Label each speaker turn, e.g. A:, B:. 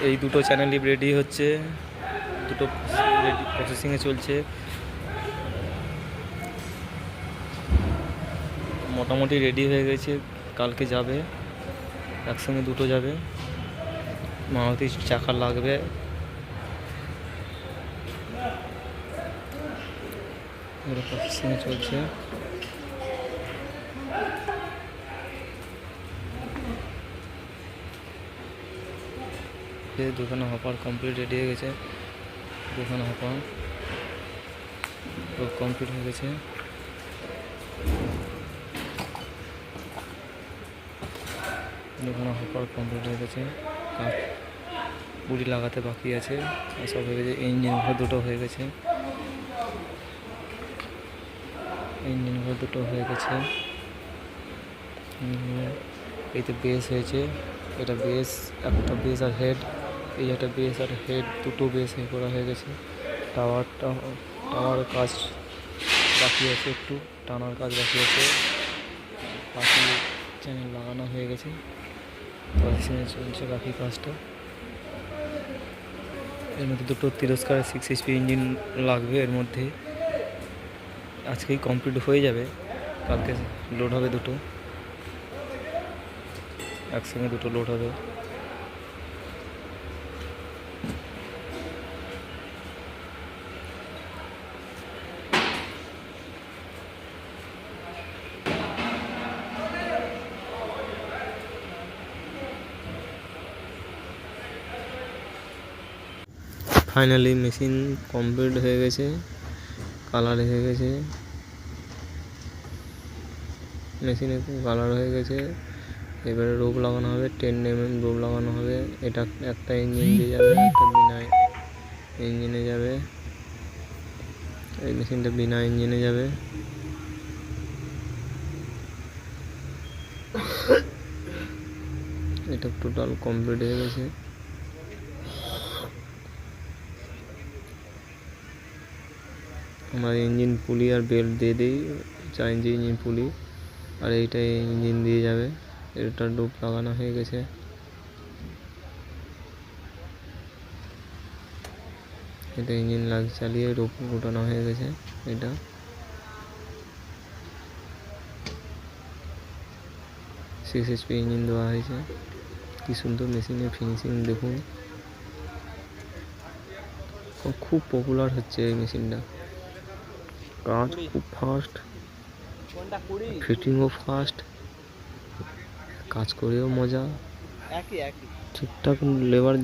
A: এই দুটো চ্যানেলই রেডি হচ্ছে, দুটো রেডি প্রসেসিংয়ে চলছে। মোটামুটি রেডি হয়ে গেছে, কালকে যাবে, একসঙ্গে দুটো যাবে। মারুতি চাকা লাগবে, প্রসেসিংয়ে চলছে। দুখানা হপার কমপ্লিট রেডি হয়ে গেছে, দুখানা হপার কমপ্লিট হয়ে গেছে। দুখানা হপার কমপ্লিট হয়ে গেছে, পুরি লাগাতে বাকি আছে, সব হয়ে গেছে। ইঞ্জিন ঘর দুটো হয়ে গেছে, ইঞ্জিন ঘর দুটো হয়ে গেছে। এইতে বেস হয়েছে, এটা বেস, একটা বেস আর হেড, এই একটা বেস আর হেড, দুটো বেস করা হয়ে গেছে। টাওয়ার কাজ বাকি আছে, একটু টানার কাজ বাকি আছে। বাকি চ্যানেল লাগানো হয়ে গেছে, প্রসেসিংয়ে চলছে বাকি কাজটা। এর মধ্যে দুটো তিরস্কার 6 HP ইঞ্জিন লাগবে। এর মধ্যে আজকেই কমপ্লিট হয়ে যাবে, কালকে লোড হবে দুটো, একসঙ্গে দুটো লোড হবে। ফাইনালি মেশিন কমপ্লিট হয়ে গেছে, কালার হয়ে গেছে, মেশিনে কালার হয়ে গেছে। এবারে রোপ লাগানো হবে, 10 mm রোপ লাগানো হবে। এটা একটা ইঞ্জিন দিয়ে যাবে, একটা বিনা ইঞ্জিনে যাবে। এই মেশিনটা বিনা ইঞ্জিনে যাবে। এটা টোটাল কমপ্লিট হয়ে গেছে। আমরা ইঞ্জিন পুলি আর বেল্ট দিয়ে দিই, 4 ইঞ্চি ইঞ্জিন পুলি, আর এইটাই ইঞ্জিন দিয়ে যাবে। এটা ডুব লাগানো হয়ে গেছে। এটা ইঞ্জিন চালিয়ে রোপ গোটানো হয়ে গেছে। এটা 6 HP ইঞ্জিন দেওয়া হয়েছে। কি সুন্দর মেশিনের ফিনিশিং দেখুন, খুব পপুলার হচ্ছে এই মেশিনটা। কাজ খুব ফাস্ট, ফিটিংও ফাস্ট, কাজ করেও মজা। ঠিকঠাক লেবার